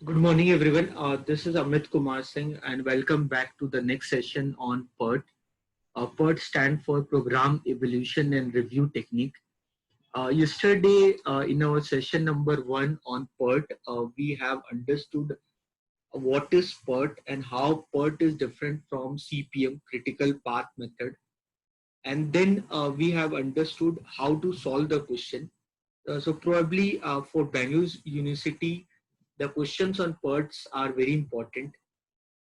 Good morning, everyone. This is Amit Kumar Singh, and welcome back to the next session on PERT. PERT stands for Program Evolution and Review Technique. Yesterday, in our session number one on PERT, we have understood what is PERT and how PERT is different from CPM, Critical Path Method. And then we have understood how to solve the question. So probably for Bangalore University, the questions on PERTs are very important.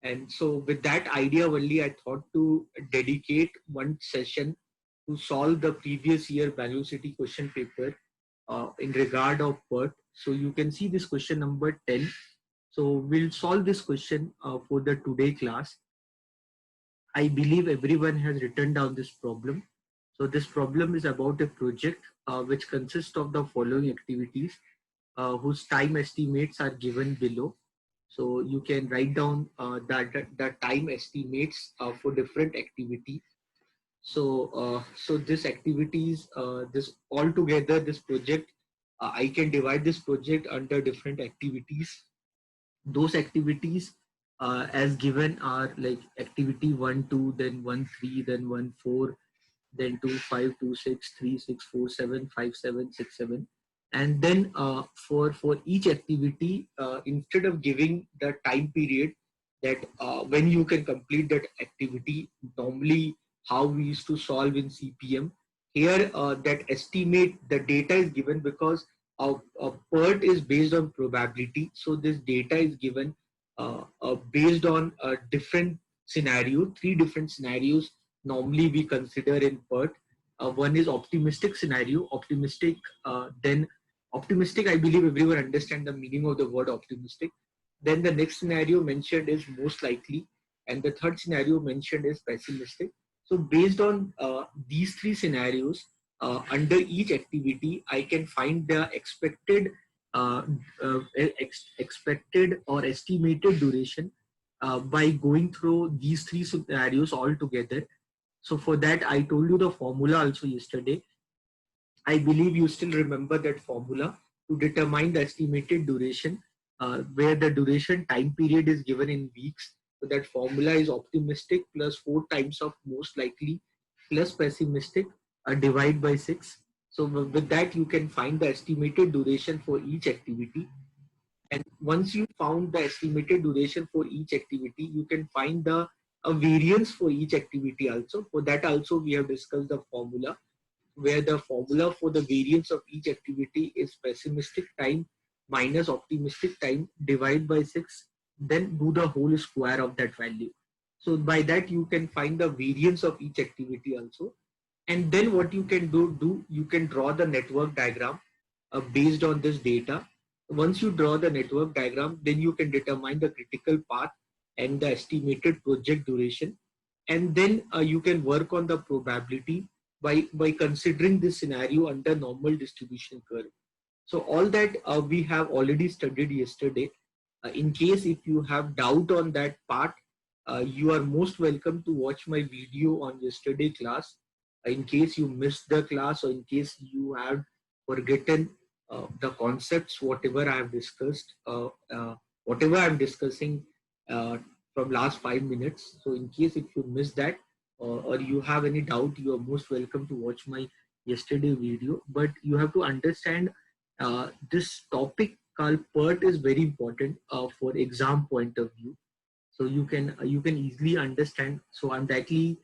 And so with that idea only, I thought to dedicate one session to solve the previous year Bangalore City question paper in regard of PERT. So you can see this question number 10. So we'll solve this question for the today class. I believe everyone has written down this problem. So this problem is about a project which consists of the following activities whose time estimates are given below. So you can write down the time estimates for different activity. So this activities, this altogether, this project, I can divide this project under different activities. Those activities as given are like activity 1 2, then 1 3, then 1 4, then 2 5 2 6 3 6 4 7 5 7 6 7. And then for each activity, instead of giving the time period that when you can complete that activity, normally how we used to solve in CPM, here that estimate the data is given because PERT is based on probability. So this data is given based on a different scenario, three different scenarios normally we consider in PERT. One is optimistic scenario, then optimistic, I believe everyone understand the meaning of the word optimistic. Then the next scenario mentioned is most likely, and the third scenario mentioned is pessimistic. So based on these three scenarios, under each activity, I can find the uh, expected or estimated duration by going through these three scenarios all together. So for that, I told you the formula also yesterday. I believe you still remember that formula to determine the estimated duration, where the duration time period is given in weeks. So that formula is optimistic plus 4 times of most likely plus pessimistic divide by 6. So with that, you can find the estimated duration for each activity. And once you found the estimated duration for each activity, you can find the a variance for each activity also. For that also, we have discussed the formula, where the formula for the variance of each activity is pessimistic time minus optimistic time divide by 6, then do the whole square of that value. So by that you can find the variance of each activity also. And then what you can do you can draw the network diagram based on this data. Once you draw the network diagram, then you can determine the critical path and the estimated project duration. And then you can work on the probability by considering this scenario under normal distribution curve. So all that we have already studied yesterday. In case if you have doubt on that part, you are most welcome to watch my video on yesterday class. In case you missed the class or in case you have forgotten the concepts, whatever I have discussed, whatever I'm discussing uh, from last 5 minutes. So in case if you missed that or you have any doubt, you are most welcome to watch my yesterday video. But you have to understand this topic called PERT is very important for exam point of view. So you can easily understand. So I'm directly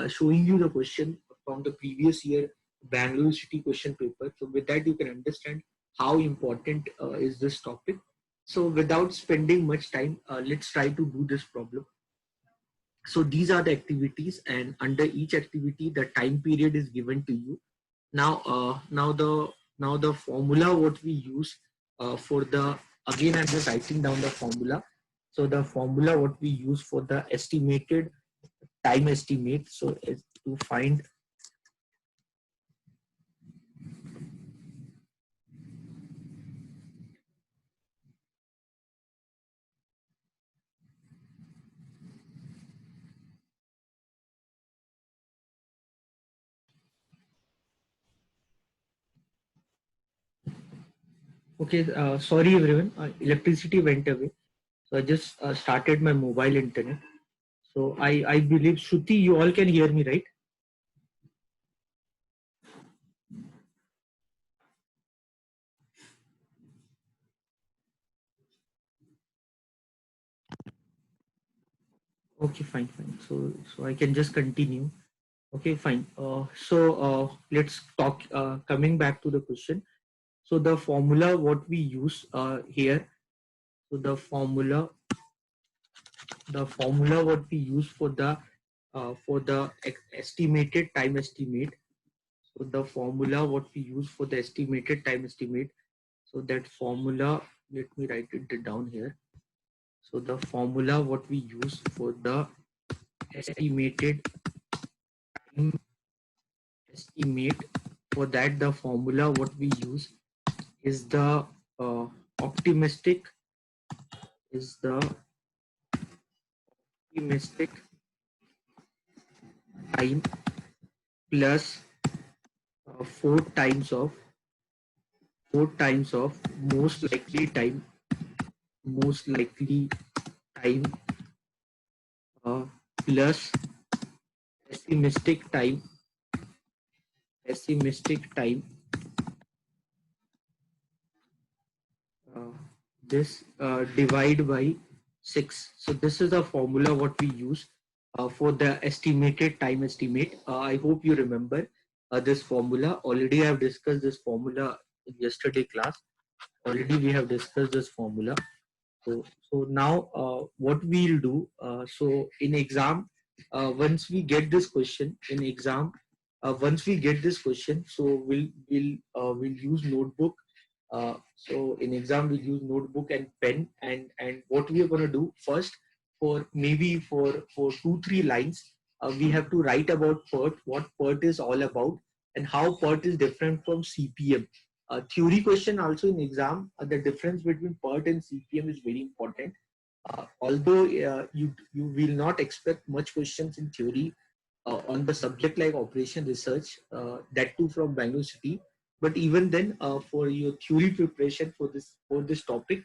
showing you the question from the previous year Bangalore City question paper. So with that you can understand how important is this topic. So without spending much time, let's try to do this problem. So these are the activities, and under each activity the time period is given to you. Now the formula what we use for the, again I'm just writing down the formula. So the formula what we use for the estimated time estimate, so is to find, okay, sorry everyone, electricity went away. So I just started my mobile internet. So I believe, Shruti, you all can hear me, right? Okay, fine, fine. So I can just continue. Okay, fine. Let's talk. Coming back to the question. So the formula what we use here. So the formula what we use for the estimated time estimate. So the formula what we use for the estimated time estimate. So that formula, let me write it down here. So the formula what we use for the estimated time estimate, for that the formula what we use is the optimistic is the optimistic time plus four times of most likely time uh, plus pessimistic time pessimistic time uh, this divide by 6. So this is the formula what we use for the estimated time estimate. I hope you remember this formula. Already I have discussed this formula in yesterday class. Already we have discussed this formula. So now what we'll do, so in exam, once we get this question in exam, once we get this question, so we'll use notebook. So in exam we'll use notebook and pen, and what we are going to do first, for maybe for 2-3 lines, we have to write about PERT, what PERT is all about, and how PERT is different from CPM. Theory question also in exam, the difference between PERT and CPM is very important. Although you will not expect much questions in theory on the subject like operation research, that too from Bangalore City. But even then, for your theory preparation for this topic,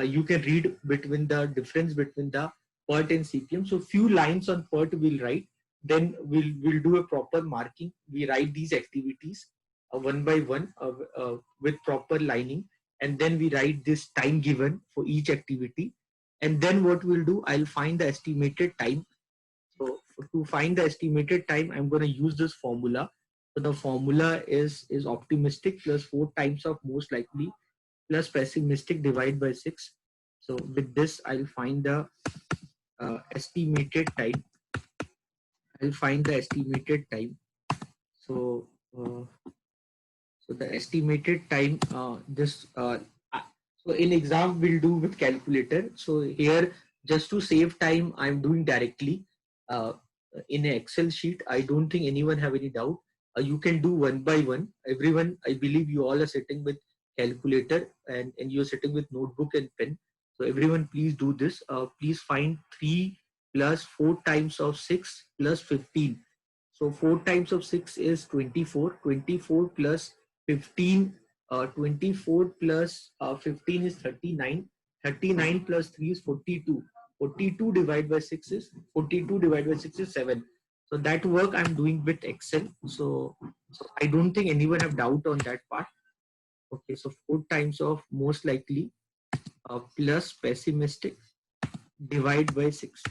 you can read between the difference between the PERT and CPM. So few lines on PERT we'll write. Then we'll do a proper marking. We write these activities one by one with proper lining, and then we write this time given for each activity. And then what we'll do, I'll find the estimated time. So to find the estimated time, I'm going to use this formula. So the formula is optimistic plus 4 times of most likely plus pessimistic divided by 6. So with this, I'll find the estimated time. I'll find the estimated time. So uh, so the estimated time, so in exam we'll do with calculator. So here, just to save time, I'm doing directly uh, in an Excel sheet. I don't think anyone have any doubt. You can do one by one. Everyone, I believe you all are sitting with calculator, and you're sitting with notebook and pen. So everyone, please do this. Please find 3 plus 4 times of 6 plus 15. So 4 times of 6 is 24. 24 plus 15, 24 plus 15 is 39. 39 plus 3 is 42. 42 divided by 6 is 42 divided by 6 is 7. So that work I'm doing with Excel. So I don't think anyone have doubt on that part. Okay, so 4 times of most likely plus pessimistic divide by 6.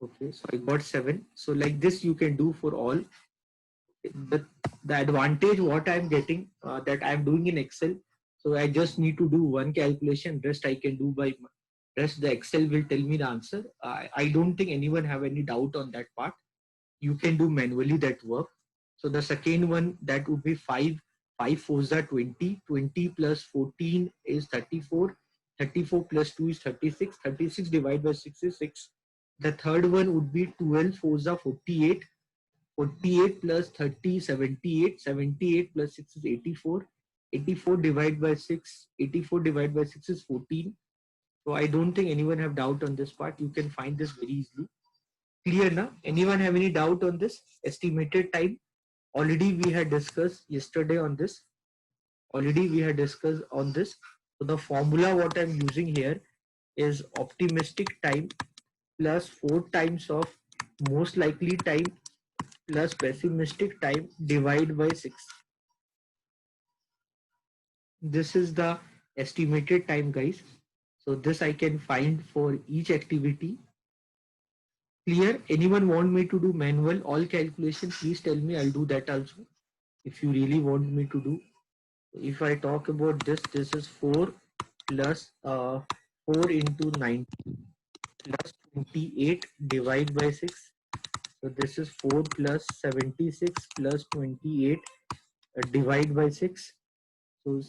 Okay, so I got 7. So like this you can do for all. The advantage what I'm getting, that I'm doing in Excel, so I just need to do one calculation, rest I can do by rest the Excel will tell me the answer. I don't think anyone have any doubt on that part. You can do manually that work. So the second one, that would be 5. 5 fours are 20. 20 plus 14 is 34. 34 plus 2 is 36. 36 divided by 6 is 6. The third one would be 12 fours are 48. 48 plus 30, 78. 78 plus 6 is 84. 84 divided by 6. 84 divided by 6 is 14. So I don't think anyone have doubt on this part. You can find this very easily. Clear now? Anyone have any doubt on this estimated time? Already we had discussed yesterday on this. Already we had discussed on this. So the formula what I'm using here is optimistic time plus 4 times of most likely time plus pessimistic time divided by 6. This is the estimated time, guys. So this I can find for each activity. Clear? Anyone want me to do manual all calculation? Please tell me. I'll do that also. If you really want me to do. If I talk about this, this is 4 plus 4 into 90 plus 28 divided by 6. So this is 4 plus 76 plus 28 divide by 6. So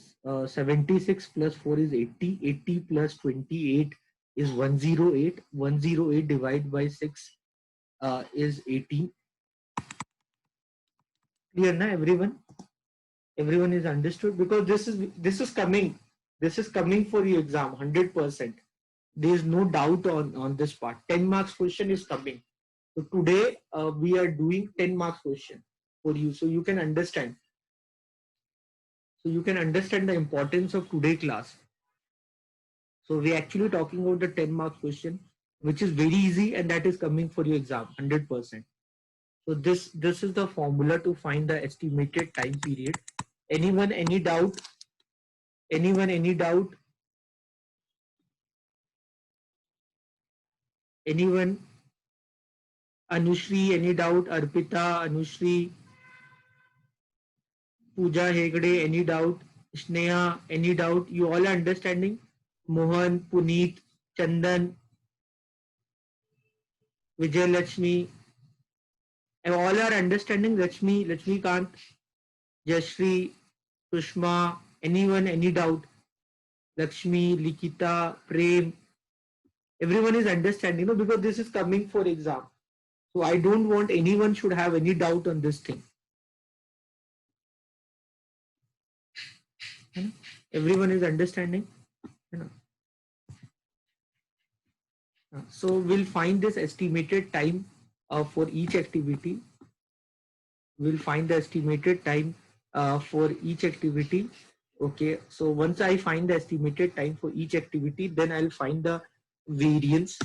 76 plus 4 is 80. 80 plus 28 is 108. 108 divided by 6 is 18. Clear na everyone? Everyone is understood, because this is coming for your exam 100%. There is no doubt on this part. 10 marks question is coming. So today we are doing 10 marks question for you, so you can understand. So you can understand the importance of today class. So we actually talking about the 10 marks question, which is very easy, and that is coming for your exam 100%. So this is the formula to find the estimated time period. Anyone any doubt? Anyone any doubt? Anyone? Anushri, any doubt? Arpita, Anushri, Pooja Hegde, any doubt? Sneha, any doubt? You all are understanding? Mohan, Puneet, Chandan, Vijay Lakshmi, and all are understanding. Lakshmi Kant, Yashri, Sushma, anyone, any doubt? Lakshmi, Likita, Prem, everyone is understanding, because this is coming for exam. So I don't want anyone should have any doubt on this thing. Everyone is understanding. So we'll find this estimated time for each activity. We'll find the estimated time for each activity. Okay, so once I find the estimated time for each activity, then I'll find the variance.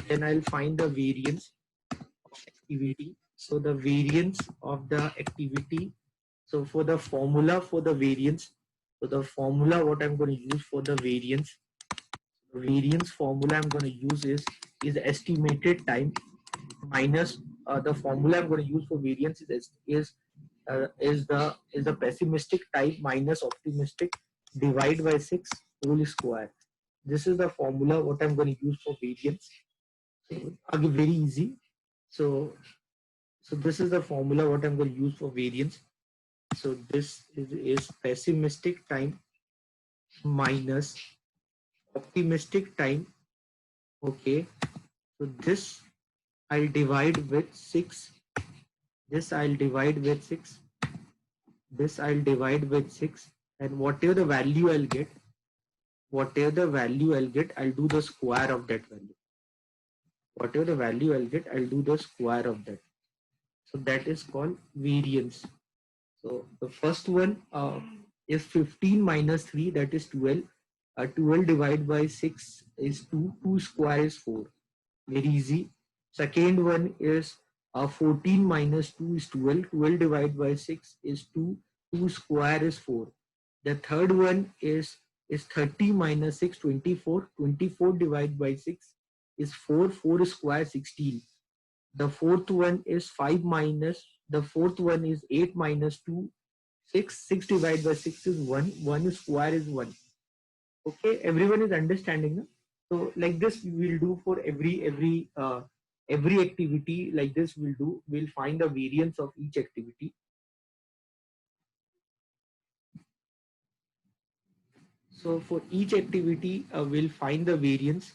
Then I'll find the variance of activity. So the variance of the activity. So for the formula for the variance, so the formula what I'm going to use for the variance formula I'm going to use is estimated time minus the formula I'm going to use for variance is the pessimistic time minus optimistic divide by 6 whole square. This is the formula what I'm going to use for variance. So again, very easy. So this is the formula what I'm going to use for variance. So this is pessimistic time minus optimistic time. Okay, so this I'll divide with 6. This I'll divide with 6. This I'll divide with 6. And whatever the value I'll get, I'll do the square of that value. Whatever the value I'll get, I'll do the square of that. So that is called variance. So the first one is 15 minus 3, that is 12. 12 divided by 6 is 2. 2 square is 4. Very easy. Second one is 14 minus 2 is 12. 12 divided by 6 is 2. 2 square is 4. The third one is 30 minus 6, 24. 24 divided by 6 is 4. 4 square 16. The fourth one is 5 minus, the fourth one is 8 minus 2, 6. 6 divided by 6 is 1. 1 square is 1. Okay, everyone is understanding. No? So like this we will do for every activity. Like this we'll find the variance of each activity. So for each activity we'll find the variance.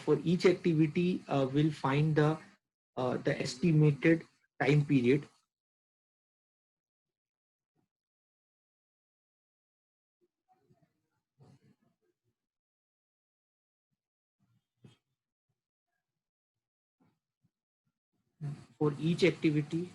For each activity we'll find the estimated time period. For each activity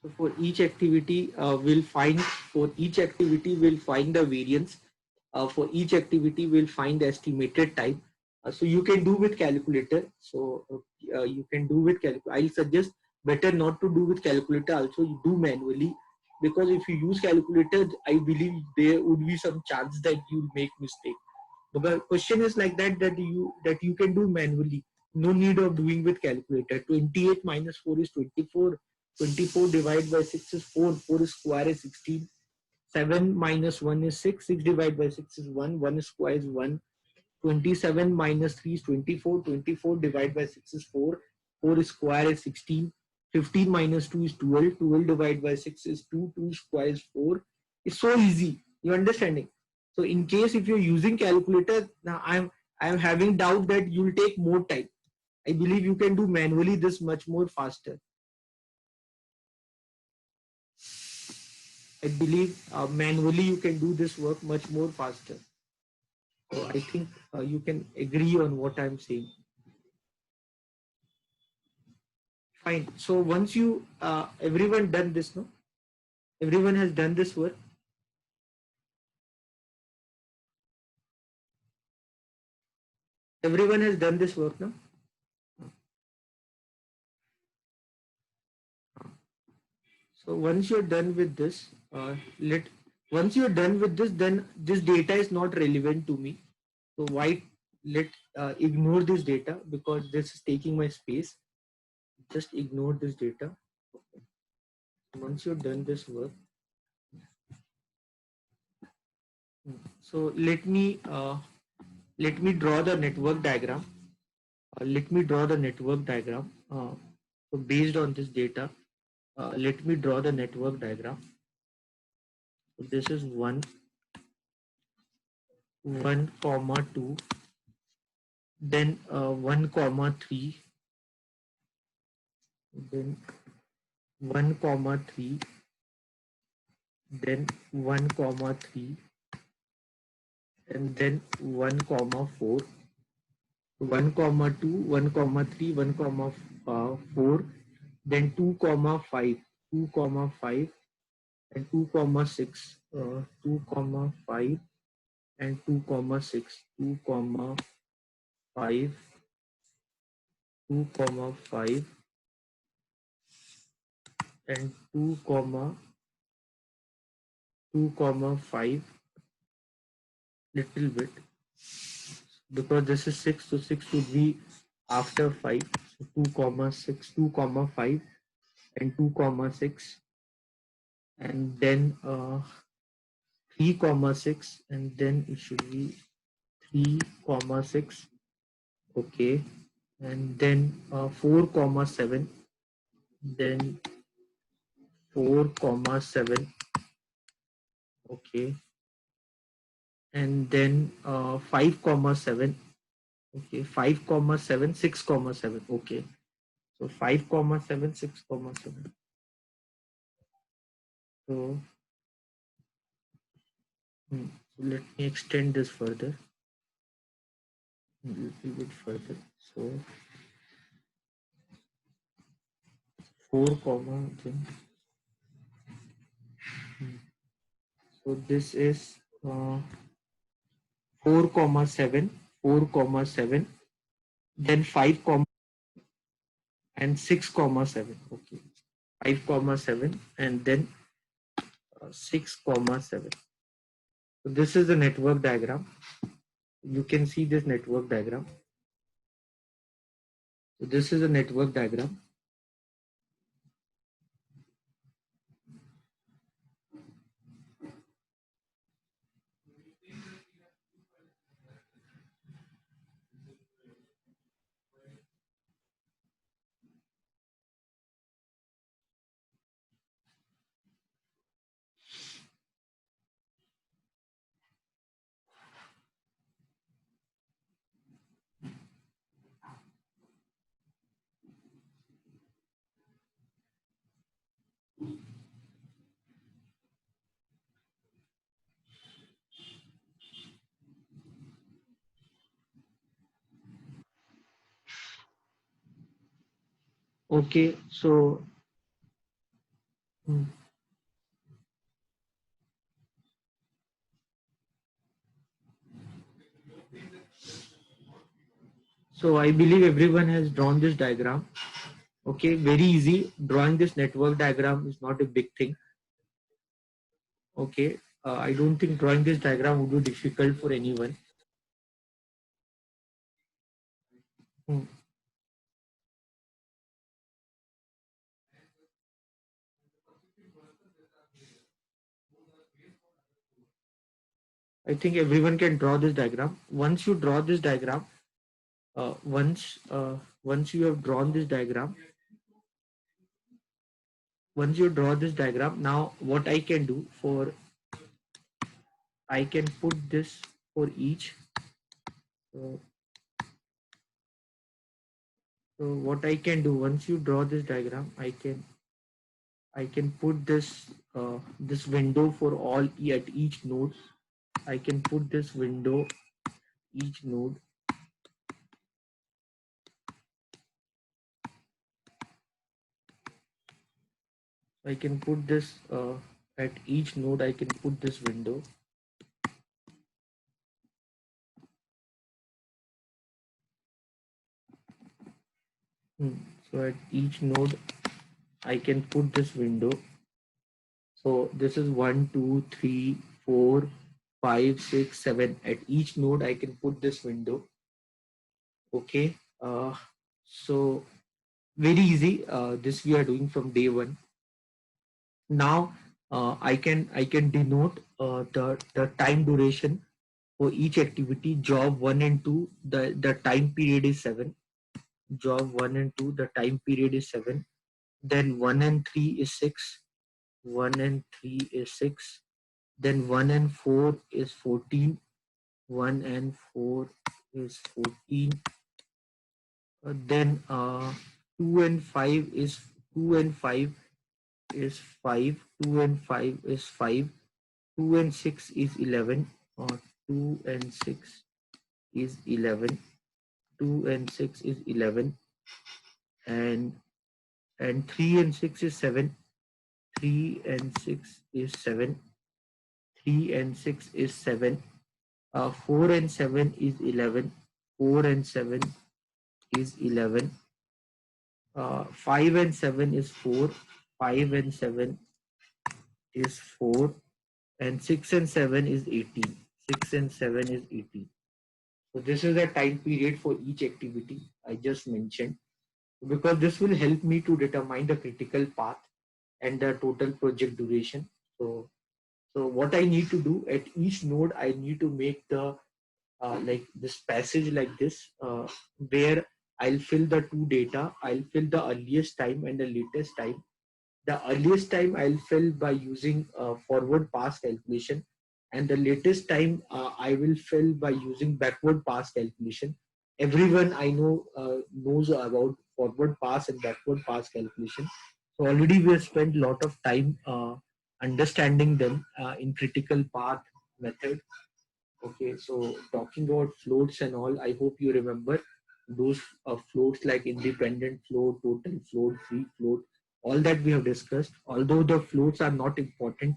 So for each activity, we'll find the variance. For each activity, we'll find the estimated time. So you can do with calculator. So you can do with calculator. I'll suggest better not to do with calculator. Also, you do manually, because if you use calculator, I believe there would be some chance that you'll make mistake. But the question is like that you can do manually. No need of doing with calculator. 28 minus 4 is 24. 24 divided by 6 is 4. 4 square is 16. 7 minus 1 is 6. 6 divided by 6 is 1. 1 square is 1. 27 minus 3 is 24. 24 divided by 6 is 4. 4 square is 16. 15 minus 2 is 12. 12 divided by 6 is 2. 2 square is 4. It's so easy. You understanding? So in case if you're using calculator, now I'm having doubt that you'll take more time. I believe you can do manually this much more faster. I believe manually you can do this work much more faster. So I think you can agree on what I'm saying. Fine. So once you everyone done this, no? Everyone has done this work. Everyone has done this work, no? So once you're done with this, let once you're done with this, then this data is not relevant to me. So why let ignore this data, because this is taking my space. Just ignore this data. Okay. Once you're done this work, so let me draw the network diagram. Let me draw the network diagram. So based on this data, let me draw the network diagram. So this is 1 comma 2, then 1 comma 3, then 1 comma 3, then 1 comma 3, and then 1 comma 4, 1 comma 2, 1 comma 3, 1 comma 4, then 2 comma 5, 2 comma 5, and 2 comma 6, 2 comma 5, and 2 comma 6, 2 comma 5, 2 comma 5, and 2 comma 5, little bit, because this is 6, so 6 would be after 5. So 2 comma 6, 2 comma 5, and 2 comma 6, and then 3 comma 6, and then it should be 3 comma 6. Okay, and then 4 comma 7, then 4 comma 7. Okay, and then 5 comma 7. Okay, 5 comma 7, 6 comma 7. Okay, so 5 comma 7, 6 comma 7. So, so let me extend this further, a little bit further. So 4 comma, then, so this is 4 comma 7, 4 comma 7, then 5 comma and 6 comma 7. Okay, 5 comma 7, and then 6 comma 7. So this is the network diagram. You can see this network diagram. So this is a network diagram. Okay, so Hmm. So I believe everyone has drawn this diagram. Okay, very easy. Drawing this network diagram is not a big thing. Okay, I don't think drawing this diagram would be difficult for anyone. Hmm. I think everyone can draw this diagram. Once you draw this diagram, once you have drawn this diagram, once you draw this diagram, now what I can do for, I can put this for each. So, so what I can do, once you draw this diagram, I can put this window for all at each node. I can put this window each node. I can put this at each node. I can put this window. So at each node, I can put this window. So this is 1, 2, 3, 4, 5, 6, 7. At each node, I can put this window. Okay. So very easy. This we are doing from day one. Now I can denote the time duration for each activity. Job 1 and 2, the time period is 7. Job 1 and 2, the time period is 7. Then 1 and 3 is 6. 1 and 3 is 6. Then 1 and 4 is 14. 1 and 4 is 14. Then 2 and 5 is 2 and 5 is 5. 2 and 5 is 5. 2 and 6 is 11. 2 and 6 is 11. 2 and 6 is 11. And 3 and 6 is 7. 3 and 6 is 7. 3 and 6 is 7. 4 and 7 is 11. 4 and 7 is 11. 5 and 7 is 4. 5 and 7 is 4. And 6 and 7 is 18. 6 and 7 is 18. So this is the time period for each activity I just mentioned, because this will help me to determine the critical path and the total project duration. So what I need to do at each node, I need to make the like this passage like this, where I'll fill the two data. I'll fill the earliest time and the latest time. The earliest time I'll fill by using forward pass calculation, and the latest time I will fill by using backward pass calculation. Everyone I know knows about forward pass and backward pass calculation. So already we have spent a lot of time understanding them in critical path method. Okay, so talking about floats and all, I hope you remember those floats like independent float, total float, free float, all that we have discussed. Although the floats are not important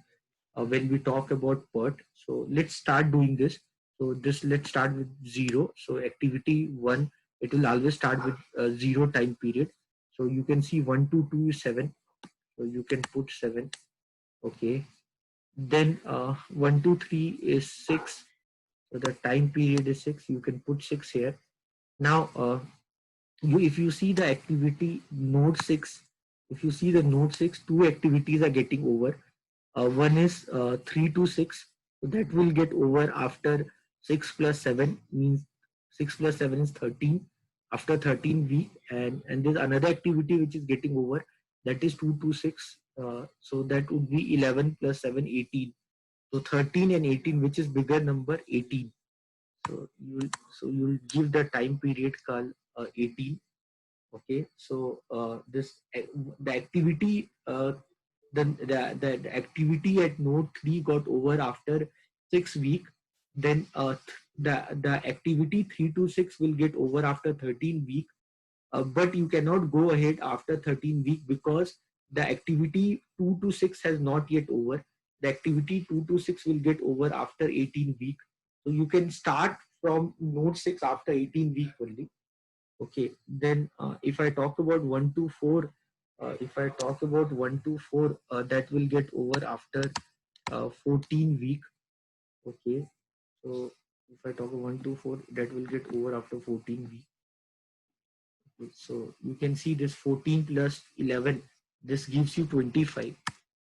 when we talk about PERT. So let's start doing this. So this, let's start with 0. So activity 1, it will always start with 0 time period. So you can see 1 to 2 is 7. So you can put 7. Okay. Then 1 to 3 is 6. So the time period is 6. You can put 6 here. Now, if you see the activity node 6, if you see the node 6, two activities are getting over. One is 3 to 6. So that will get over after 6 plus 7, means 6 plus 7 is 13 after 13 week. And there's another activity which is getting over, that is 2 to 6. So that would be 11 plus 7, 18. So 13 and 18, which is bigger number? 18. So you'll give the time period called 18. Okay, so the activity the activity at node 3 got over after 6 week. Then the activity 3 to 6 will get over after 13 week. But you cannot go ahead after 13 week, because the activity 2 to 6 has not yet over. The activity 2 to 6 will get over after 18 week. So you can start from node 6 after 18 week only. Okay, then if I talk about 1 to 4, if I talk about 1 to 4, that will get over after 14 week. Okay, so if I talk about 1 to 4, that will get over after 14 week. Okay, so you can see this 14 plus 11, this gives you 25.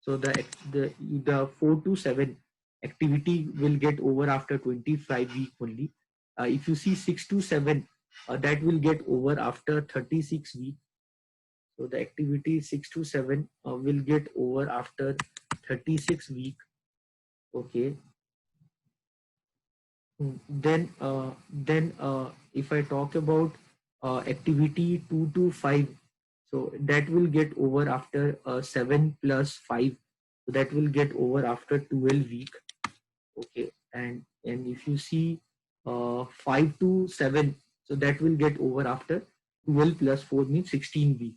So the 4 to 7 activity will get over after 25 week only. If you see 6 to 7, that will get over after 36 week. So the activity 6 to 7 will get over after 36 week. Okay. Then if I talk about activity 2 to 5, so that will get over after 7 plus 5. So that will get over after 12 week. Okay, and if you see 5 to 7, so that will get over after 12 plus 4 means 16 week.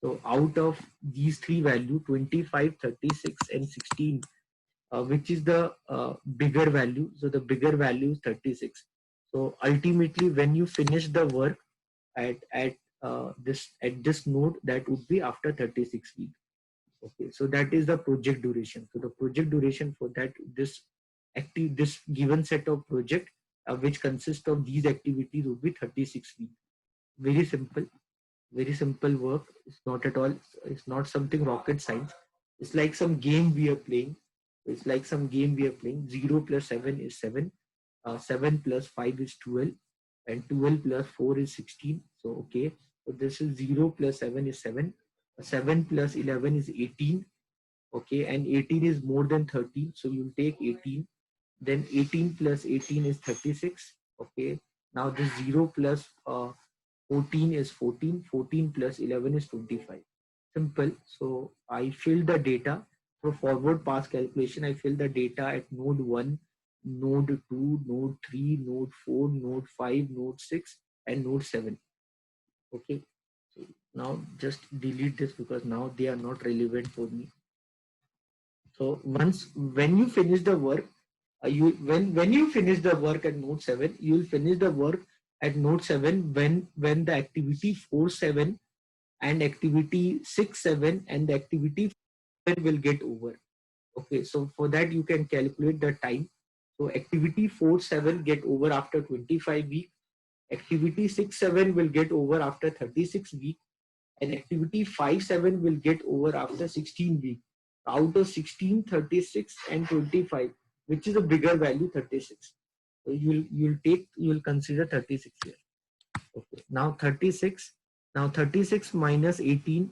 So out of these three value 25, 36 and 16, which is the bigger value? So the bigger value is 36. So ultimately when you finish the work at this node, that would be after 36 weeks. Okay, so that is the project duration. So the project duration for that this given set of project which consists of these activities would be 36 weeks. Very simple work. It's not at all. It's not something rocket science. It's like some game we are playing. It's like some game we are playing. 0 plus 7 is 7. 7 plus 5 is 12, and 12 plus 4 is 16. So okay, so this is 0 plus 7 is 7. 7 plus 11 is 18. Okay, and 18 is more than 13, so you'll take 18. Then 18 plus 18 is 36. Okay, now this 0 plus 14 is 14. 14 plus 11 is 25. Simple. So I fill the data for forward pass calculation. I fill the data at node 1, node 2, node 3, node 4, node 5, node 6 and node 7. Okay, so now just delete this because now they are not relevant for me. So when you finish the work, when you finish the work at node 7, you will finish the work at node 7 when the activity 4-7 and activity 6-7 and the activity 7 will get over. Okay, so for that you can calculate the time. So activity 4-7 get over after 25 week. Activity 6-7 will get over after 36 week, and activity 5-7 will get over after 16 week. Out of 16, 36 and 25, which is a bigger value, 36. So you'll consider 36 here. Okay, now 36 minus 18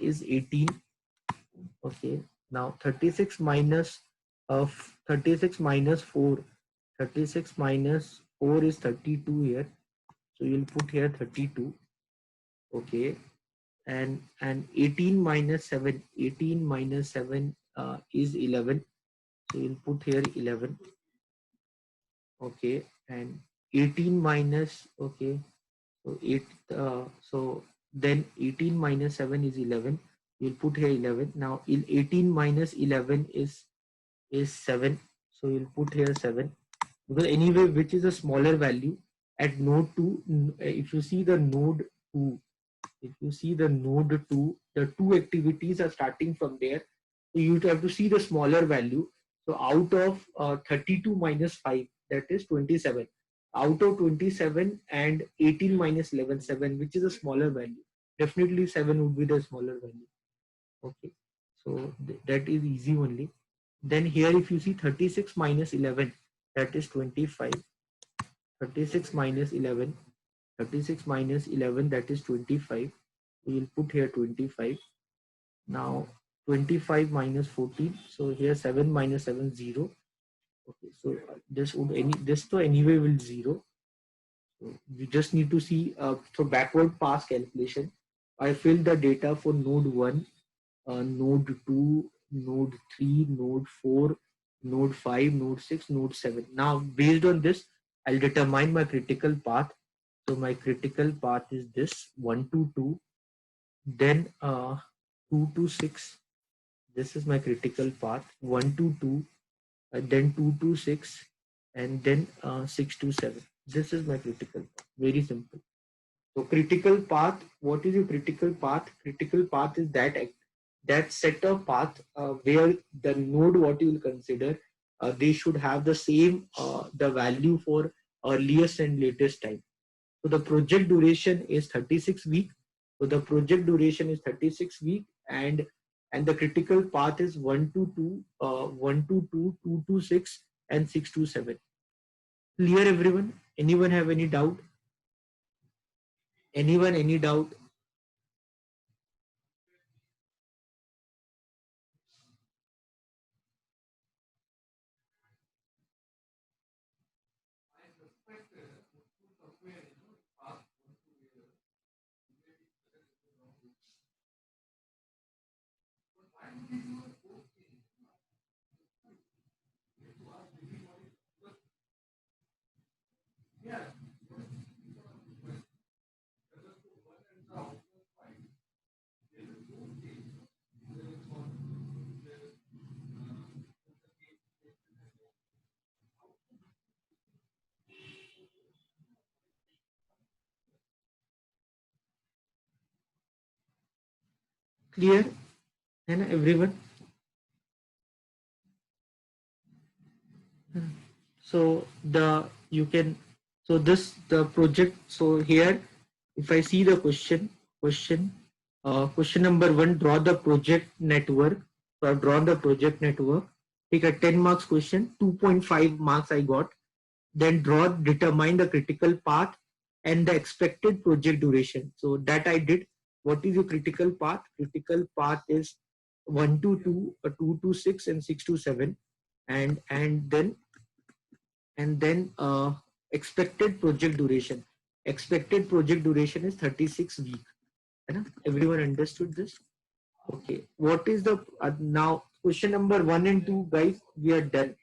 is 18. Okay, now 36 minus 4. 36 minus 4 is 32 here. So you'll put here 32. Okay, and 18 minus 7. 18 minus 7 is 11. So you'll put here 11. Okay, and 18 minus, okay, so 8 so then 18 minus 7 is 11. You'll put here 11. Now 18 minus 11 is 7. So you'll put here 7, because anyway which is a smaller value at node 2. If you see the node 2, the two activities are starting from there. So you have to see the smaller value. So out of 32 minus 5, that is 27. Out of 27 and 18 minus 11, 7, which is a smaller value. Definitely 7 would be the smaller value. Okay, so that is easy only. Then here if you see 36 minus 11, that is 25. 36 minus 11, 36 minus 11, that is 25. We will put here 25. Now 25 minus 14, so here 7 minus 7, 0. Okay, so this to anyway will 0. So we just need to see for backward pass calculation. I fill the data for node 1, node 2, node 3, node 4, node 5, node 6, node 7. Now based on this, I'll determine my critical path. So my critical path is this 1 to 2, then 2 to 6. This is my critical path. 1 to 2, then 2 to 6, and then 6 to 7. This is my critical path. Very simple. So critical path, what is your critical path? Critical path is that set of path where the node what you will consider, they should have the same the value for earliest and latest time. So the project duration is 36 week. So the project duration is 36 week, and the critical path is 1 to 2, 1 to 2, 2 to 6, and 6 to 7. Clear everyone? Anyone have any doubt? Anyone any doubt? Clear? And everyone? So the you can so this the project. So here, if I see the question number 1, draw the project network. So I've drawn the project network. Take a 10 marks question, 2.5 marks I got. Then determine the critical path and the expected project duration. So that I did. What is your critical path? Critical path is 1 to 2, 2 to 6, and 6 to 7, and then expected project duration. Expected project duration is 36 week. Everyone understood this? Okay. What is the now question number 1 and 2, guys? We are done.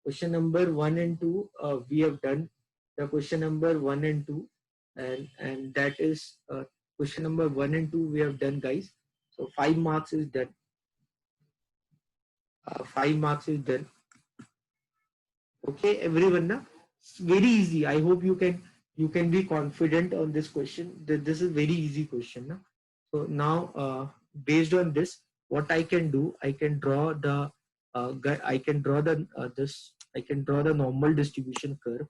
Question number 1 and 2, we have done the question number 1 and 2, and that is question number 1 and 2 we have done, guys. So 5 marks is done. 5 marks is done. Okay, everyone. Na? It's very easy. I hope you can be confident on this question. This is very easy question. Na? So now, based on this, what I can do, I can draw the I can draw the normal distribution curve.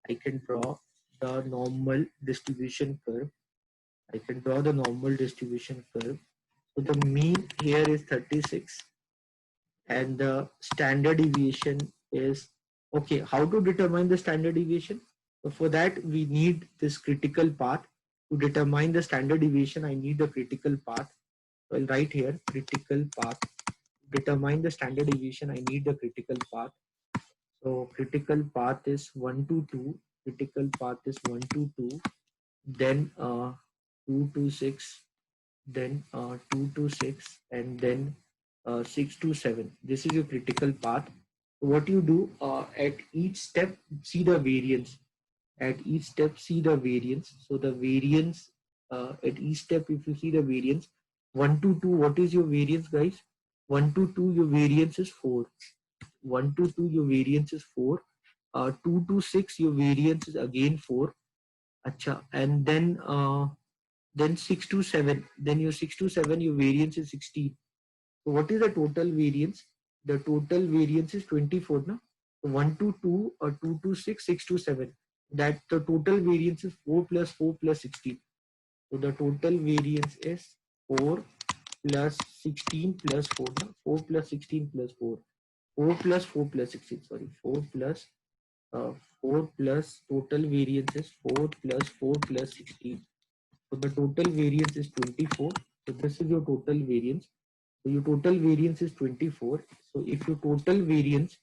I can draw the normal distribution curve. I can draw the normal distribution curve. So the mean here is 36, and the standard deviation is okay. How to determine the standard deviation? So for that we need this critical path. To determine the standard deviation, I need the critical path. So I'll write here critical path. Determine the standard deviation, I need the critical path. So critical path is 1 to 2. Critical path is 1 to 2. Then 2 to 6. Then 2 to 6, and then 6 to 7. This is your critical path. So what you do at each step, see the variance. At each step, see the variance. So the variance at each step, if you see the variance, 1 to 2, what is your variance, guys? 1 to 2, your variance is 4. 1 to 2, your variance is 4. 2 to 6, your variance is again 4. Acha. And then 6 to 7, then your 6 to 7, your variance is 16. So what is the total variance? The total variance is 24. No? So 1 to 2, or 2 to 6, 6 to 7. That the total variance is 4 plus 4 plus 16. So the total variance is 4 plus 16 plus 4. No? 4 plus 16 plus 4. 4 plus 4 plus 16. Sorry, 4 plus uh, 4 plus total variance is 4 plus 4 plus 16. So the total variance is 24. So this is your total variance. So your total variance is 24. So if your total variance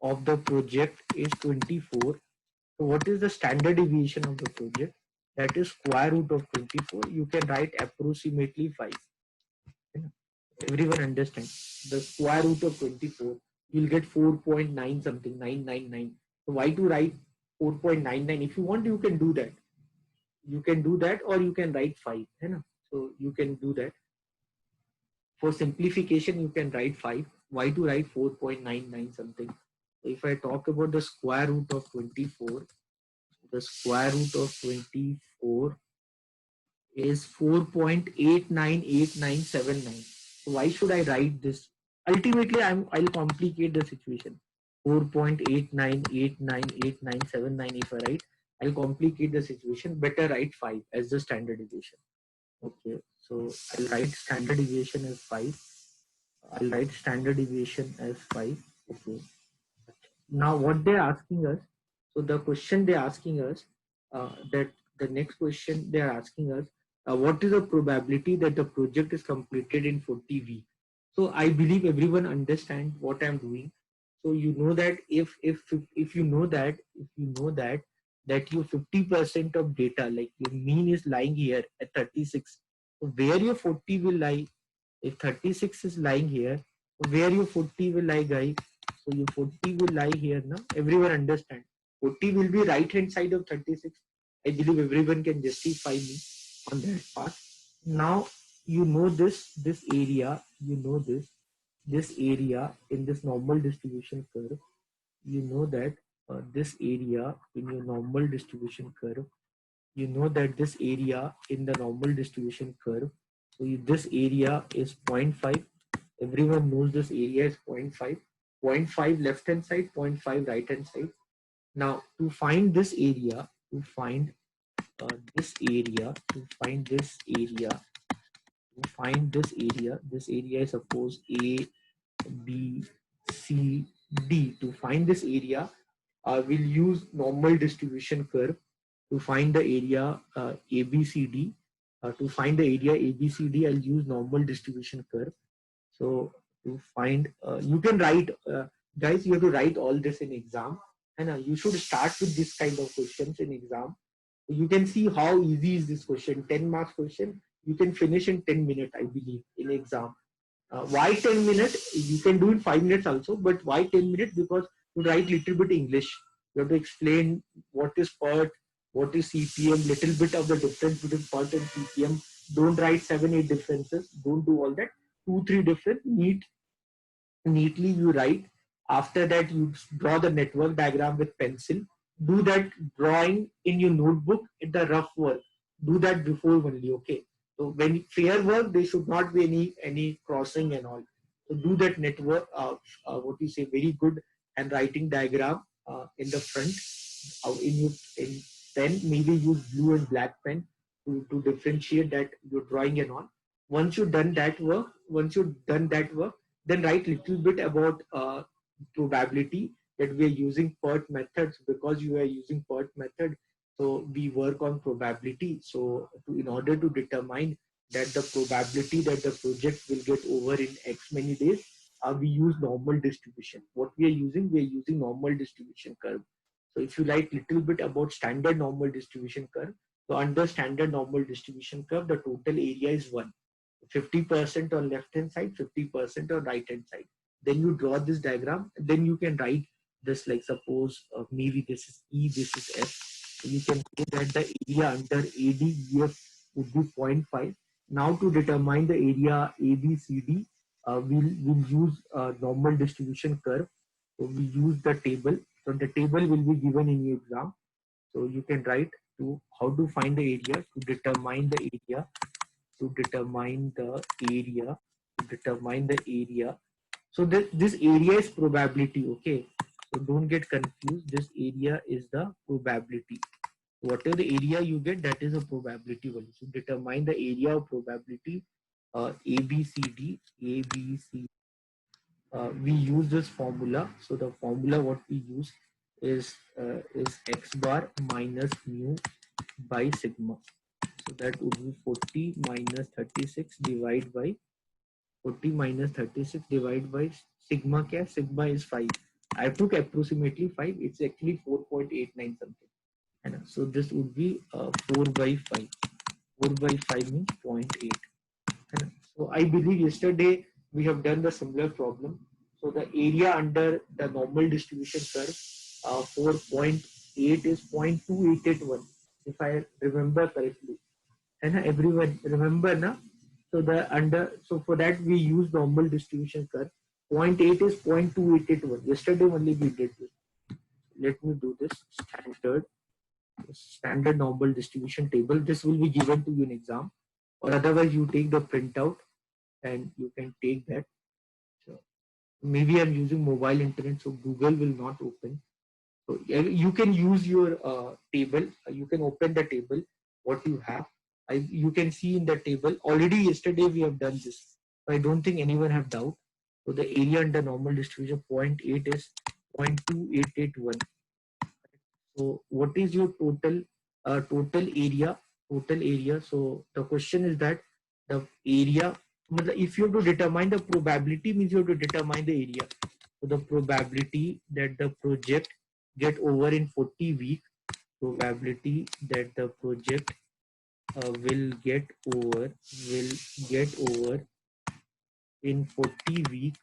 of the project is 24, so what is the standard deviation of the project? That is square root of 24. You can write approximately 5. Everyone understand? The square root of 24, you'll get 4.9 something, 999. So why to write 4.99? If you want, you can do that. You can do that, or you can write 5. So you can do that. For simplification, you can write 5. Why to write 4.99 something? If I talk about the square root of 24, the square root of 24 is 4.898979. So why should I write this? Ultimately, I'll complicate the situation. 4.89898979. If I write, I'll complicate the situation. Better write 5 as the standard deviation. Okay, so I'll write standard deviation as 5. I'll write standard deviation as 5. Okay. Now what they're asking us, so the question they're asking us, that the next question they're asking us, what is the probability that the project is completed in 40 weeks? So I believe everyone understands what I'm doing. So you know that if you know that that your 50% of data, like your mean is lying here at 36, so where your 40 will lie? If 36 is lying here, where your 40 will lie, guys? So your 40 will lie here now. Everyone understand. 40 will be right hand side of 36. I believe everyone can justify me on that part. Now you know this area, you know this area in this normal distribution curve. You know that this area in your normal distribution curve, you know that this area in the normal distribution curve, so this area is zero point 0.5. Everyone knows this area is zero point 0.5. 0.5 left hand side, zero point 0.5 right hand side. Now to find this area, to find this area, to find this area, to find this area is suppose A, B, C, D. To find this area, we'll use normal distribution curve to find the area ABCD. To find the area ABCD, I'll use normal distribution curve. So to find, you can write, guys, you have to write all this in exam, and you should start with this kind of questions in exam. You can see how easy is this question. 10 marks question, you can finish in 10 minutes, I believe, in exam. Why 10 minutes? You can do in 5 minutes also, but why 10 minutes? Because you write little bit English. You have to explain what is PERT, what is CPM, little bit of the difference between PERT and CPM. Don't write 7-8 differences. Don't do all that. 2-3 different neatly you write. After that, you draw the network diagram with pencil. Do that drawing in your notebook in the rough work. Do that before only, okay? So when fair work, there should not be any crossing and all. So do that network, what you say, very good handwriting diagram in the front. In pen, maybe use blue and black pen to differentiate that you're drawing and all. Once you've done that work, then write little bit about probability that we are using PERT methods. Because you are using PERT method, so we work on probability. So in order to determine that the probability that the project will get over in X many days, we use normal distribution. What we are using normal distribution curve. So if you like little bit about standard normal distribution curve, so under standard normal distribution curve, the total area is 1. 50% on left hand side, 50% on right hand side. Then you draw this diagram, then you can write this, like suppose maybe this is E, this is F. So you can say that the area under ADEF would be 0.5. Now to determine the area ABCD, we'll use normal distribution curve. So we use the table. So the table will be given in your exam. So you can write to how to find the area, to determine the area, to determine the area, to determine the area. So this area is probability, okay? So don't get confused. This area is the probability. Whatever the area you get, that is a probability value. So determine the area of probability ABCD, ABC. We use this formula. So the formula what we use is X bar minus mu by sigma. So that would be 40 minus 36 divided by 40 minus 36 divided by sigma क्या? Sigma is 5. I took approximately 5. It's actually 4.89 something. And so this would be 4 by 5. 4 by 5 means 0.8. And so I believe yesterday we have done the similar problem. So the area under the normal distribution curve, 4.8 is 0.2881, if I remember correctly. And everyone remember na? So so for that we use normal distribution curve. Point 0.8 is 0.2881. Yesterday only we did this. Let me do this standard normal distribution table. This will be given to you in exam, or otherwise you take the printout and you can take that. So maybe I'm using mobile internet, so Google will not open. So you can use your table. You can open the table what you have. You can see in the table already. Yesterday we have done this. I don't think anyone have doubt. So the area under normal distribution 0.8 is 0.2881. So what is your total area? Total area. So the question is that the area. If you have to determine the probability, means you have to determine the area. So the probability that the project get over in 40 week, probability that the project will get over in 40 week.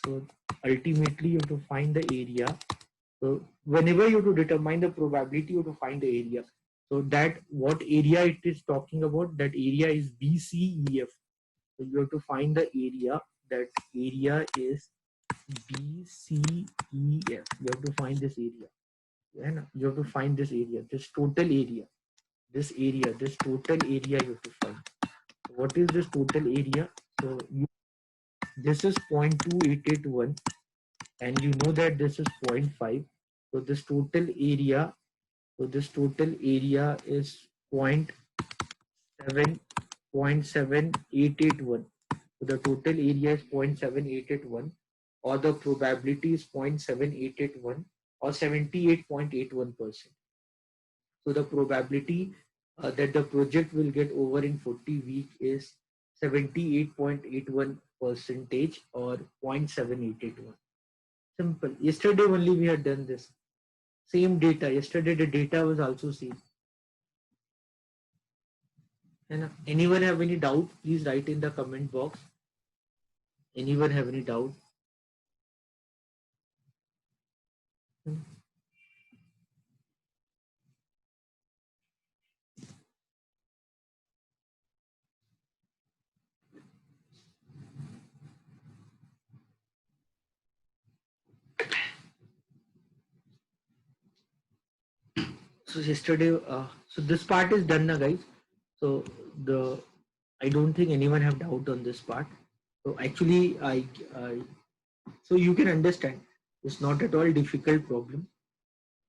So ultimately you have to find the area. So whenever you have to determine the probability, you have to find the area. So that what area it is talking about, that area is BCEF. So you have to find the area. That area is BCEF. You have to find this area. Yeah, you have to find this area, this total area, this total area you have to find. What is this total area? So this is 0.2881 and you know that this is 0.5. So this total area, is 0.7881. So the total area is 0.7881, or the probability is 0.7881 or 78.81%. So the probability that the project will get over in 40 week is 78.81 percentage or 0.7881. Simple. Yesterday only we had done this. Same data. Yesterday the data was also same. And anyone have any doubt? Please write in the comment box. Anyone have any doubt? So yesterday, so this part is done now, guys. So I don't think anyone have doubt on this part. So actually, so you can understand it's not at all difficult problem.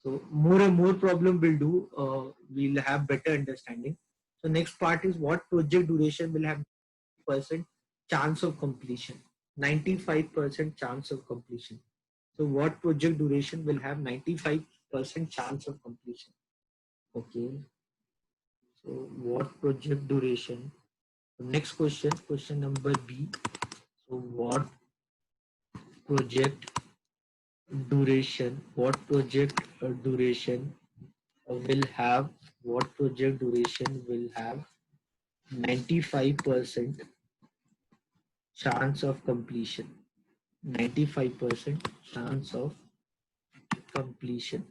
So more and more problem we'll do, we'll have better understanding. So next part is what project duration will have percent chance of completion, 95% chance of completion. So what project duration will have 95% chance of completion? Okay. So what project duration? Next question number B. So what project duration? What project duration will have? What project duration will have 95% chance of completion? 95% chance of completion.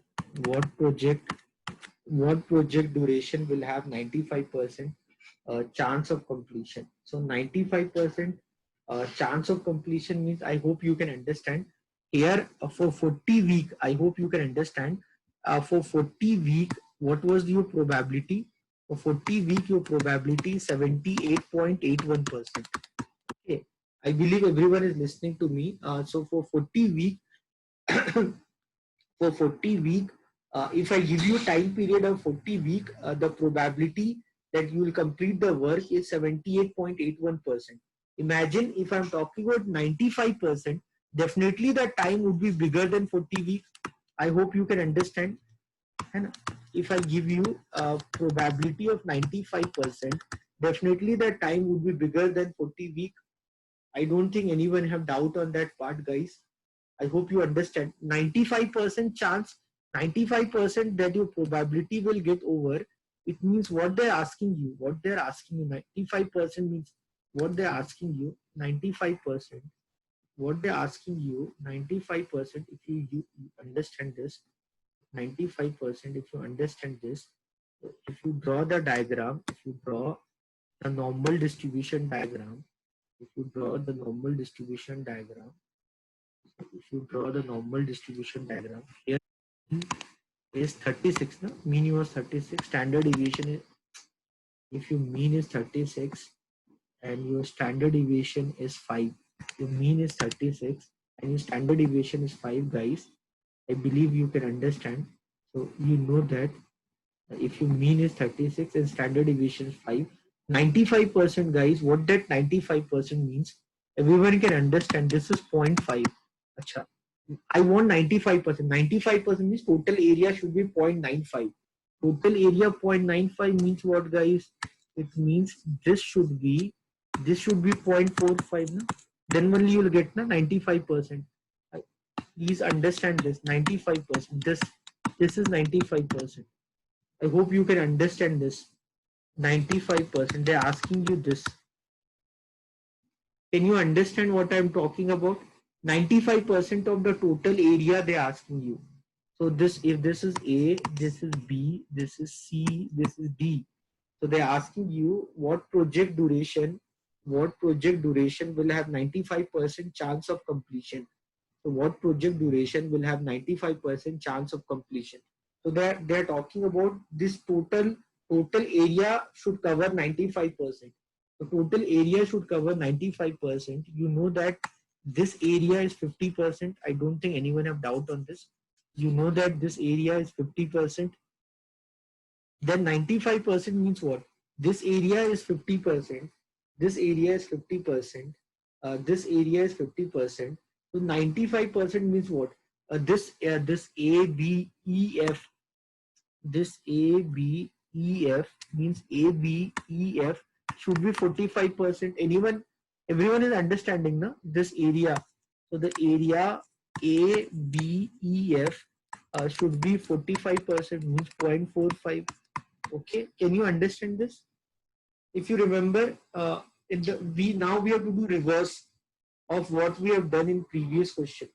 What project duration will have 95% chance of completion? So 95% chance of completion means, I hope you can understand here, for 40 week, I hope you can understand, for 40 week what was your probability? For 40 week your probability is 78.81%. Okay, I believe everyone is listening to me. So for 40 week for 40 week, if I give you time period of 40 week, the probability that you will complete the work is 78.81%. Imagine if I'm talking about 95%, definitely the time would be bigger than 40 week. I hope you can understand. And if I give you a probability of 95%, definitely the time would be bigger than 40 week. I don't think anyone have doubt on that part, guys. I hope you understand. 95% chance, 95% that your probability will get over. It means what they're asking you. 95% means what they're asking you. 95%. What they're asking you. 95%. If you understand this, 95%. If you understand this, if you draw the diagram, a normal distribution diagram, if you draw the normal distribution diagram, here is 36, no? Mean was 36, standard deviation is, if your mean is 36 and your standard deviation is 5, your mean is 36 and your standard deviation is 5, guys, I believe you can understand. So you know that if your mean is 36 and standard deviation is 5, 95%, guys, what that 95% means, everyone can understand. This is 0.5. Achha. I want 95%. 95% means total area should be 0.95. Total area 0.95 means what, guys? It means this should be 0.45. Na? Then only you will get 95%. Please understand this. 95%. This is 95%. I hope you can understand this. 95%. They're asking you this. Can you understand what I'm talking about? 95% of the total area they're asking you. So this, if this is A, this is B, this is C, this is D. So they're asking you what project duration will have 95% chance of completion. So what project duration will have 95% chance of completion? So they're talking about this total area should cover 95%. The total area should cover 95%. You know that this area is 50%. I don't think anyone have doubt on this. You know that this area is 50%. Then 95% means what? This area is 50%. This area is 50%. This area is 50%. So 95% means what? This A, B, E, F. This A, B, E, F means A, B, E, F should be 45%. Everyone is understanding, na? This area. So the area A, B, E, F should be 45%, means 0.45. Okay, can you understand this? If you remember, now we have to do reverse of what we have done in previous question.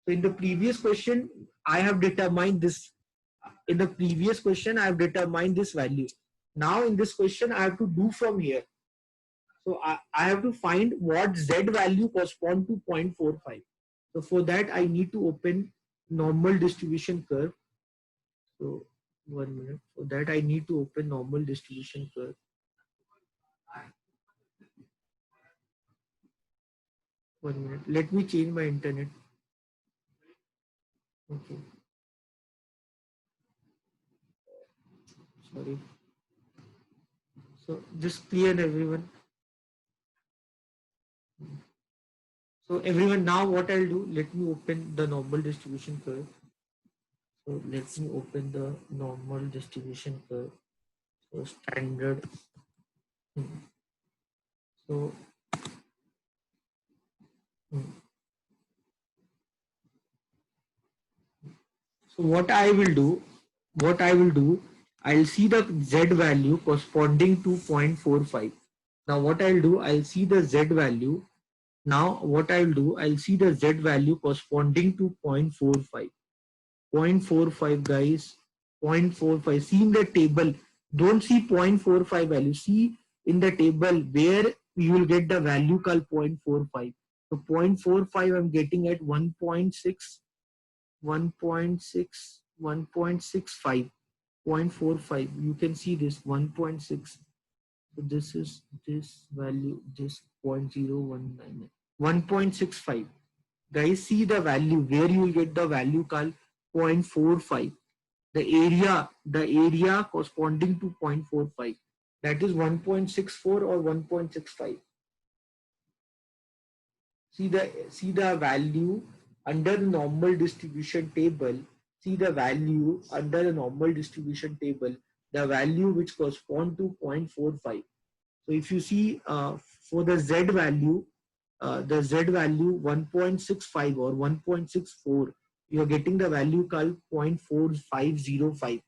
So in the previous question, I have determined this. In the previous question, I have determined this value. Now in this question, I have to do from here. So I have to find what Z value correspond to 0.45. So for that, I need to open normal distribution curve. So 1 minute. For that, I need to open normal distribution curve. 1 minute. Let me change my internet. Okay. Sorry. So just clear everyone. So everyone, now what I'll do, let me open the normal distribution curve. So let me open the normal distribution curve. So standard. So what I will do, I'll see the Z value corresponding to 0.45. Now what I'll do, I'll see the Z value. Now what I'll do, I'll see the Z value corresponding to 0.45. 0.45, guys, 0.45. See in the table, don't see 0.45 value. See in the table where you will get the value called 0.45. So 0.45 I'm getting at 1.6, 1.65, 0.45. You can see this 1.6. So this is this value, this 0.019, 1.65. Guys, see the value where you will get the value called 0.45. The area corresponding to 0.45. That is 1.64 or 1.65. See the value under the normal distribution table. See the value under the normal distribution table, the value which correspond to 0.45. So if you see for the Z value 1.65 or 1.64, you are getting the value called 0.4505.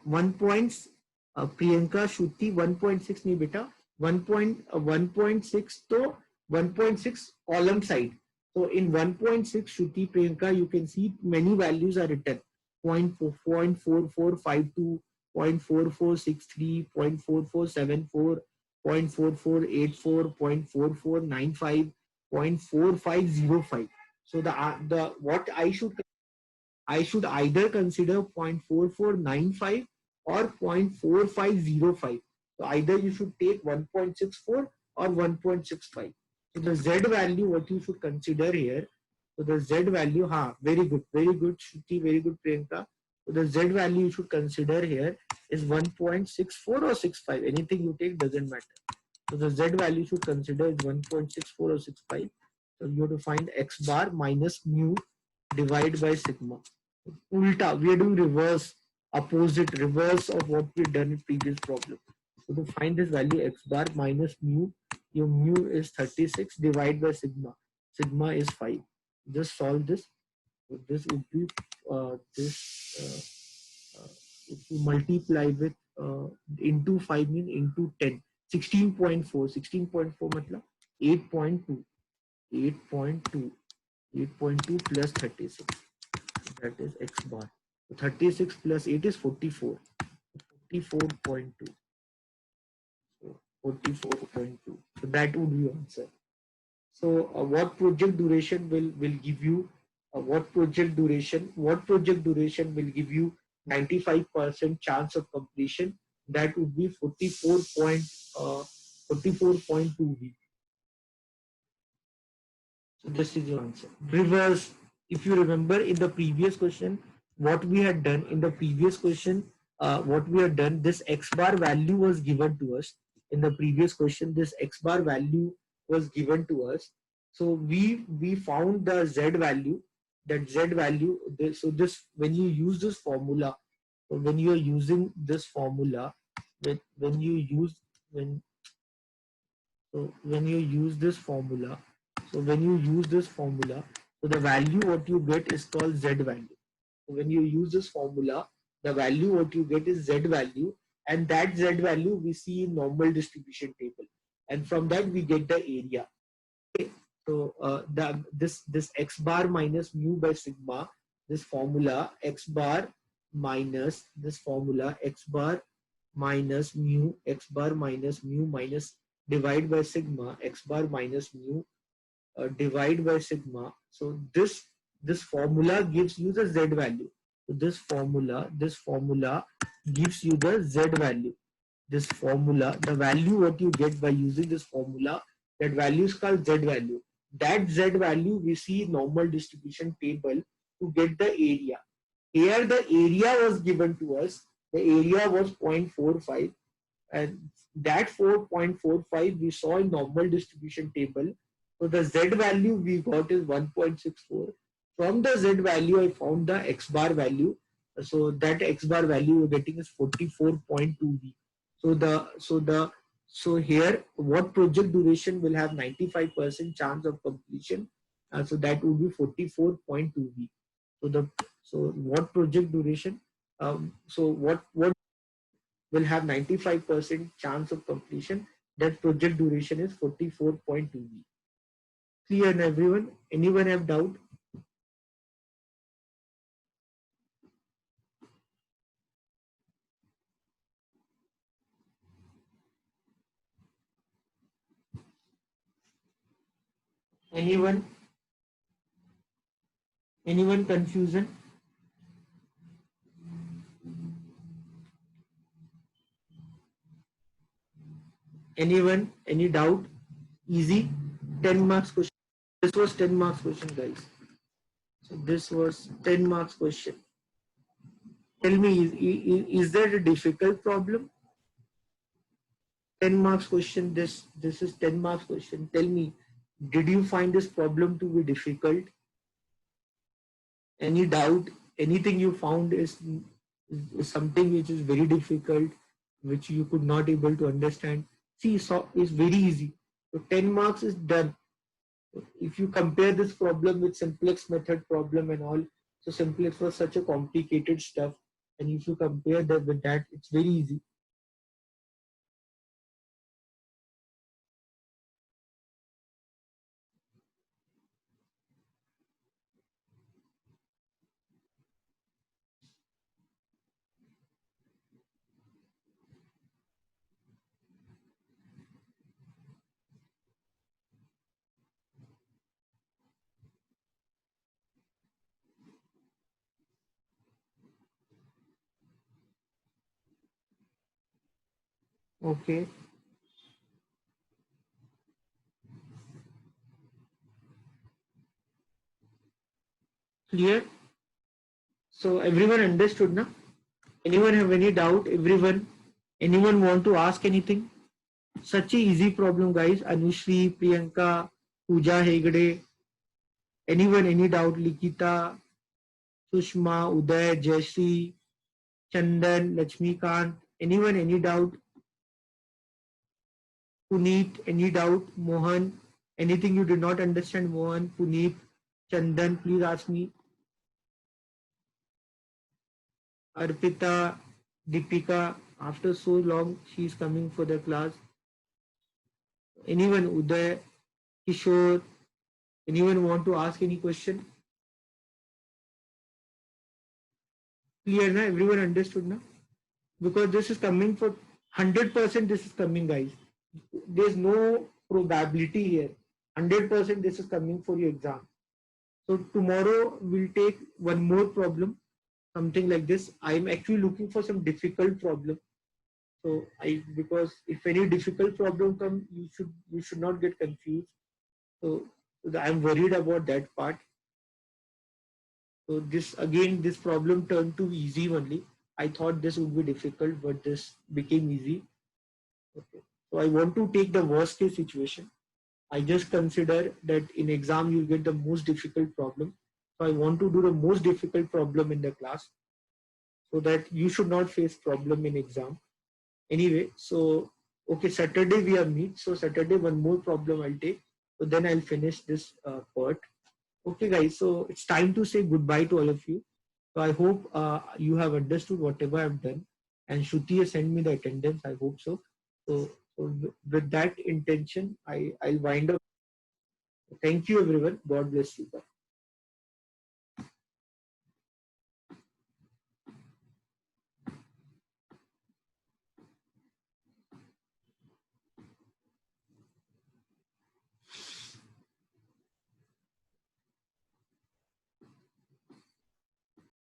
1. Priyanka Shruti 1.6 नहीं बेटा, 1.6 तो 1.6 column side. So in 1.6 Shruti, Priyanka, you can see many values are written. 0.4452, 0.4463, 0.4474, 0.4484, 0.4495, 0.4505. So the what I should either consider 0.4495 or 0.4505. So either you should take 1.64 or 1.65. So the Z value what you should consider here. So the Z value, very good Shruti, very good Priyanka. So the Z value you should consider here is 1.64 or 65. Anything you take doesn't matter. So the Z value you should consider is 1.64 or 65. So you have to find X bar minus mu divided by sigma. Ulta, we are doing reverse of what we've done in previous problem. So to find this value X bar minus mu, your mu is 36 divided by sigma. Sigma is 5. Just solve this. So this would be if you multiply with into 5 means into 10. 16.4. 16.4 matlab 8.2. 8.2. 8.2 plus 36. That is X bar. 36 plus 8 is 44. 44.2. So 44.2. So that would be answer. So what project duration will give you what project duration will give you 95% chance of completion? That would be 44.2 weeks. So this is your answer. Reverse. If you remember in the previous question, what we had done in the previous question, this X bar value was given to us. In the previous question, this X bar value was given to us. So we found the Z value. That Z value. So this when you use this formula, when you are using this formula, when you use when so when you use this formula, so the value what you get is called Z value. So when you use this formula, the value what you get is Z value, and that Z value we see in normal distribution table, and from that we get the area. Okay. So this X bar minus mu by sigma, this formula X bar minus this formula X bar minus mu minus divide by sigma X bar minus mu divide by sigma. So this formula gives you the Z value. So this formula gives you the Z value. This formula, the value what you get by using this formula, that value is called Z value. That Z value we see normal distribution table to get the area. Here the area was given to us. The area was 0.45, and that 4.45 we saw in normal distribution table. So the Z value we got is 1.64. From the Z value I found the X bar value. So that X bar value we're getting is 44.2V. So here what project duration will have 95% chance of completion? So that would be 44.2V. So what project duration? What will have 95% chance of completion? That project duration is 44.2V. Clear, everyone? Anyone have doubt? Anyone? Anyone confusion? Anyone? Any doubt? Easy. 10 marks question. This was 10 marks question, guys. So this was 10 marks question. Tell me, is that a difficult problem? 10 marks question. This is 10 marks question. Tell me, did you find this problem to be difficult? Any doubt? Anything you found is something which is very difficult, which you could not able to understand? See, so it's very easy. So 10 marks is done. If you compare this problem with simplex method problem and all, so simplex was such a complicated stuff, and if you compare that with that, it's very easy. Okay. Clear? So everyone understood now? Anyone have any doubt? Everyone? Anyone want to ask anything? Such a easy problem, guys. Anushri, Priyanka, Pooja Hegde. Anyone, any doubt? Likita, Sushma, Uday, Jayashree, Chandan, Lakshmikant. Anyone, any doubt? Puneet, any doubt? Mohan, anything you did not understand? Mohan, Puneet, Chandan, please ask me. Arpita, Deepika, after so long, she is coming for the class. Anyone, Uday, Kishore, anyone want to ask any question? Clear na? Everyone understood na? Because this is coming for 100%, this is coming, guys. There's no probability here. 100% this is coming for your exam. So tomorrow we'll take one more problem, something like this. I'm actually looking for some difficult problem. So because if any difficult problem come, you should not get confused. So I'm worried about that part. So this problem turned to easy only. I thought this would be difficult, but this became easy. Okay. So I want to take the worst case situation. I just consider that in exam you'll get the most difficult problem. So I want to do the most difficult problem in the class so that you should not face problem in exam. Anyway, so okay, Saturday we are meet. So Saturday one more problem I'll take. So then I'll finish this part. Okay, guys. So it's time to say goodbye to all of you. So I hope you have understood whatever I've done. And Shruti has sent me the attendance. I hope so. So with that intention, I'll wind up. Thank you, everyone. God bless you. Bye.